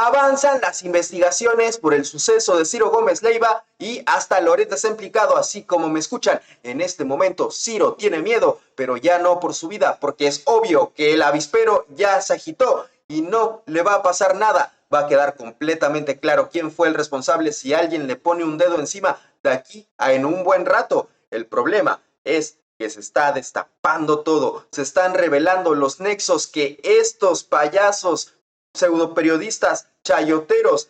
Avanzan las investigaciones por el suceso de Ciro Gómez Leiva y hasta Loret está implicado, así como me escuchan. En este momento Ciro tiene miedo, pero ya no por su vida, porque es obvio que el avispero ya se agitó y no le va a pasar nada. Va a quedar completamente claro quién fue el responsable si alguien le pone un dedo encima de aquí a en un buen rato. El problema es que se está destapando todo, se están revelando los nexos que estos payasos pseudoperiodistas chayoteros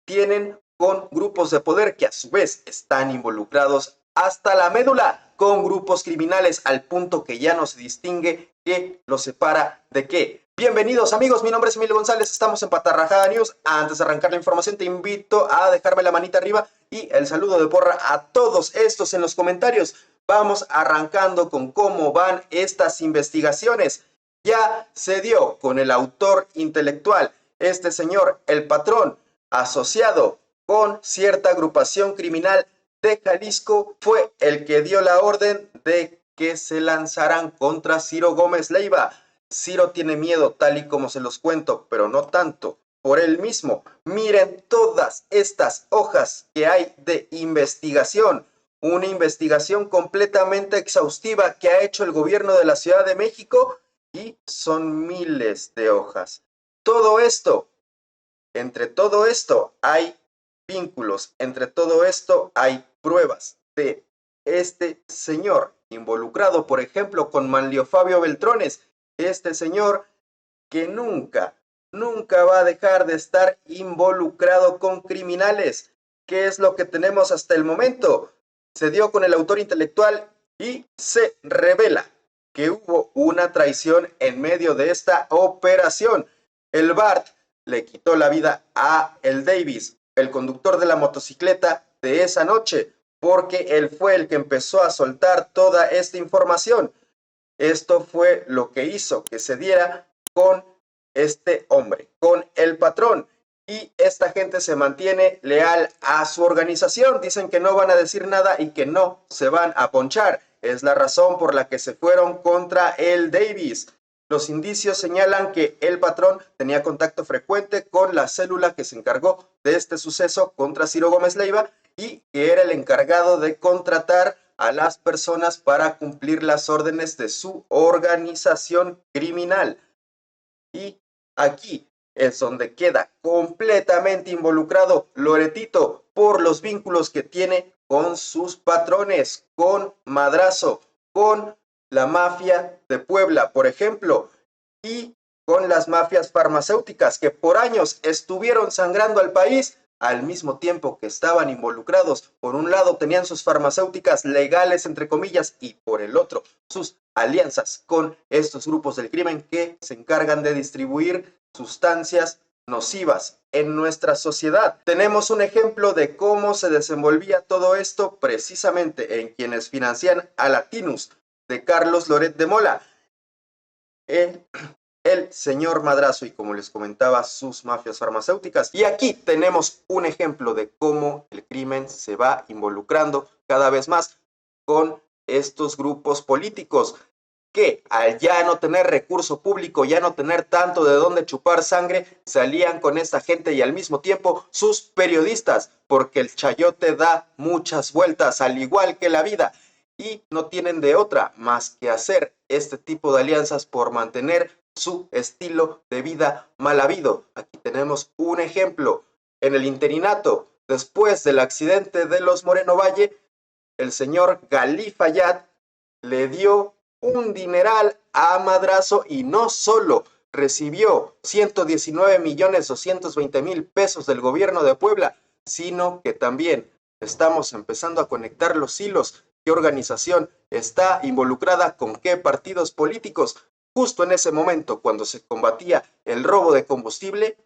tienen con grupos de poder que a su vez están involucrados hasta la médula con grupos criminales al punto que ya no se distingue qué los separa de qué. Bienvenidos amigos, mi nombre es Emilio González, estamos en Patarrajada News. Antes de arrancar la información te invito a dejarme la manita arriba y el saludo de porra a todos estos en los comentarios. Vamos arrancando con cómo van estas investigaciones. Ya se dio con el autor intelectual, este señor, el patrón, asociado con cierta agrupación criminal de Jalisco, fue el que dio la orden de que se lanzaran contra Ciro Gómez Leiva. Ciro tiene miedo, tal y como se los cuento, pero no tanto por él mismo. Miren todas estas hojas que hay de investigación. Una investigación completamente exhaustiva que ha hecho el gobierno de la Ciudad de México y son miles de hojas. Entre todo esto hay vínculos, entre todo esto hay pruebas de este señor involucrado, por ejemplo, con Manlio Fabio Beltrones, este señor que nunca va a dejar de estar involucrado con criminales. ¿Qué es lo que tenemos hasta el momento? Se dio con el autor intelectual y se revela que hubo una traición en medio de esta operación. El Bart le quitó la vida a el Davis, el conductor de la motocicleta de esa noche, porque él fue el que empezó a soltar toda esta información. Esto fue lo que hizo que se diera con este hombre, con el patrón. Y esta gente se mantiene leal a su organización. Dicen que no van a decir nada y que no se van a ponchar. Es la razón por la que se fueron contra el Davis. Los indicios señalan que el patrón tenía contacto frecuente con la célula que se encargó de este suceso contra Ciro Gómez Leiva y que era el encargado de contratar a las personas para cumplir las órdenes de su organización criminal. Y aquí es donde queda completamente involucrado Loretito por los vínculos que tiene con sus patrones, con Madrazo, con la mafia de Puebla, por ejemplo, y con las mafias farmacéuticas que por años estuvieron sangrando al país al mismo tiempo que estaban involucrados. Por un lado tenían sus farmacéuticas legales, entre comillas, y por el otro sus alianzas con estos grupos del crimen que se encargan de distribuir sustancias nocivas en nuestra sociedad. Tenemos un ejemplo de cómo se desenvolvía todo esto precisamente en quienes financian a Latinus de Carlos Loret de Mola, el señor Madrazo y, como les comentaba, sus mafias farmacéuticas. Y aquí tenemos un ejemplo de cómo el crimen se va involucrando cada vez más con estos grupos políticos que al ya no tener recurso público, ya no tener tanto de dónde chupar sangre, salían con esta gente y al mismo tiempo sus periodistas, porque el chayote da muchas vueltas al igual que la vida y no tienen de otra más que hacer este tipo de alianzas por mantener su estilo de vida mal habido. Aquí tenemos un ejemplo. En el interinato, después del accidente de los Moreno Valle, el señor Galí Fayad le dio un dineral a Madrazo y no solo recibió 119,220,000 pesos del gobierno de Puebla, sino que también estamos empezando a conectar los hilos. ¿Qué organización está involucrada con qué partidos políticos? Justo en ese momento, cuando se combatía el robo de combustible,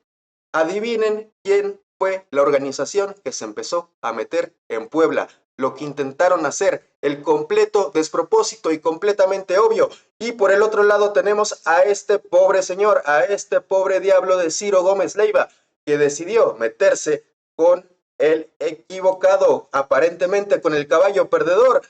adivinen quién fue la organización que se empezó a meter en Puebla. Lo que intentaron hacer, el completo despropósito y completamente obvio. Y por el otro lado tenemos a este pobre señor, a este pobre diablo de Ciro Gómez Leiva, que decidió meterse con el equivocado, aparentemente con el caballo perdedor,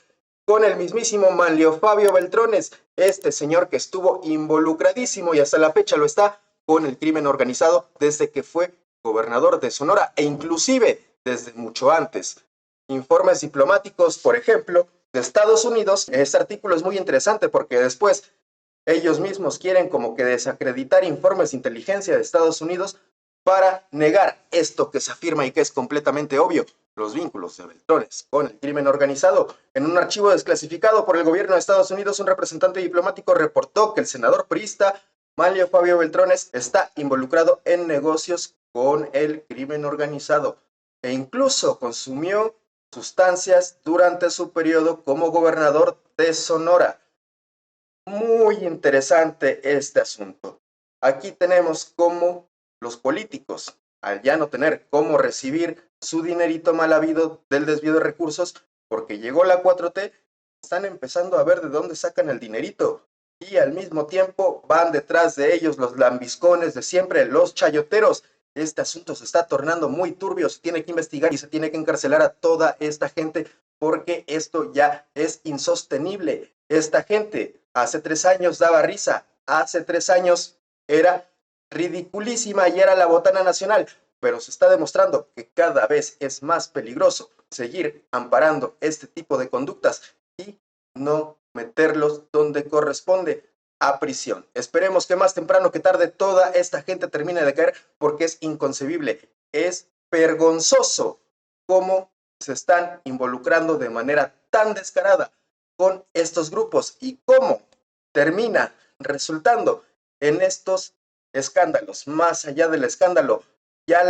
con el mismísimo Manlio Fabio Beltrones, este señor que estuvo involucradísimo y hasta la fecha lo está con el crimen organizado desde que fue gobernador de Sonora e inclusive desde mucho antes. Informes diplomáticos, por ejemplo, de Estados Unidos. Este artículo es muy interesante porque después ellos mismos quieren como que desacreditar informes de inteligencia de Estados Unidos para negar esto que se afirma y que es completamente obvio, los vínculos de Beltrones con el crimen organizado. En un archivo desclasificado por el gobierno de Estados Unidos, un representante diplomático reportó que el senador priista Manlio Fabio Beltrones está involucrado en negocios con el crimen organizado e incluso consumió sustancias durante su periodo como gobernador de Sonora. Muy interesante este asunto. Aquí tenemos cómo los políticos, al ya no tener cómo recibir su dinerito mal habido del desvío de recursos, porque llegó la 4T, están empezando a ver de dónde sacan el dinerito. Y al mismo tiempo van detrás de ellos los lambiscones de siempre, los chayoteros. Este asunto se está tornando muy turbio, se tiene que investigar y se tiene que encarcelar a toda esta gente porque esto ya es insostenible. Esta gente hace 3 años daba risa, hace 3 años era ridiculísima y era la botana nacional, pero se está demostrando que cada vez es más peligroso seguir amparando este tipo de conductas y no meterlos donde corresponde, a prisión. Esperemos que más temprano que tarde toda esta gente termine de caer porque es inconcebible, es vergonzoso cómo se están involucrando de manera tan descarada con estos grupos y cómo termina resultando en estos escándalos. Más allá del escándalo, ya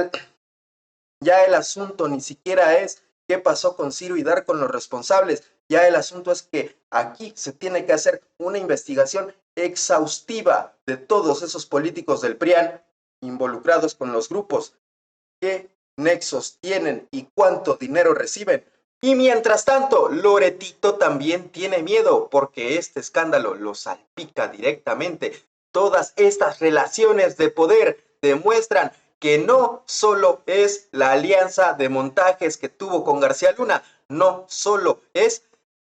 el asunto ni siquiera es qué pasó con Ciro y dar con los responsables, ya el asunto es que aquí se tiene que hacer una investigación exhaustiva de todos esos políticos del PRIAN involucrados con los grupos, qué nexos tienen y cuánto dinero reciben. Y mientras tanto, Loretito también tiene miedo porque este escándalo lo salpica directamente. Todas estas relaciones de poder demuestran que no solo es la alianza de montajes que tuvo con García Luna, no solo es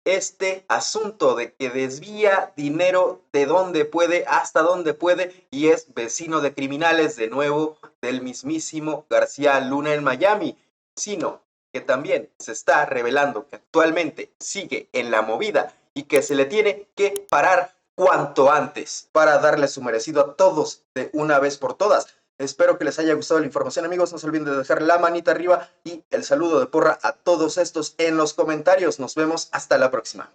este asunto de que desvía dinero de donde puede hasta donde puede y es vecino de criminales de nuevo del mismísimo García Luna en Miami, sino que también se está revelando que actualmente sigue en la movida y que se le tiene que parar cuanto antes para darle su merecido a todos de una vez por todas. Espero que les haya gustado la información, amigos. No se olviden de dejar la manita arriba y el saludo de porra a todos estos en los comentarios. Nos vemos hasta la próxima.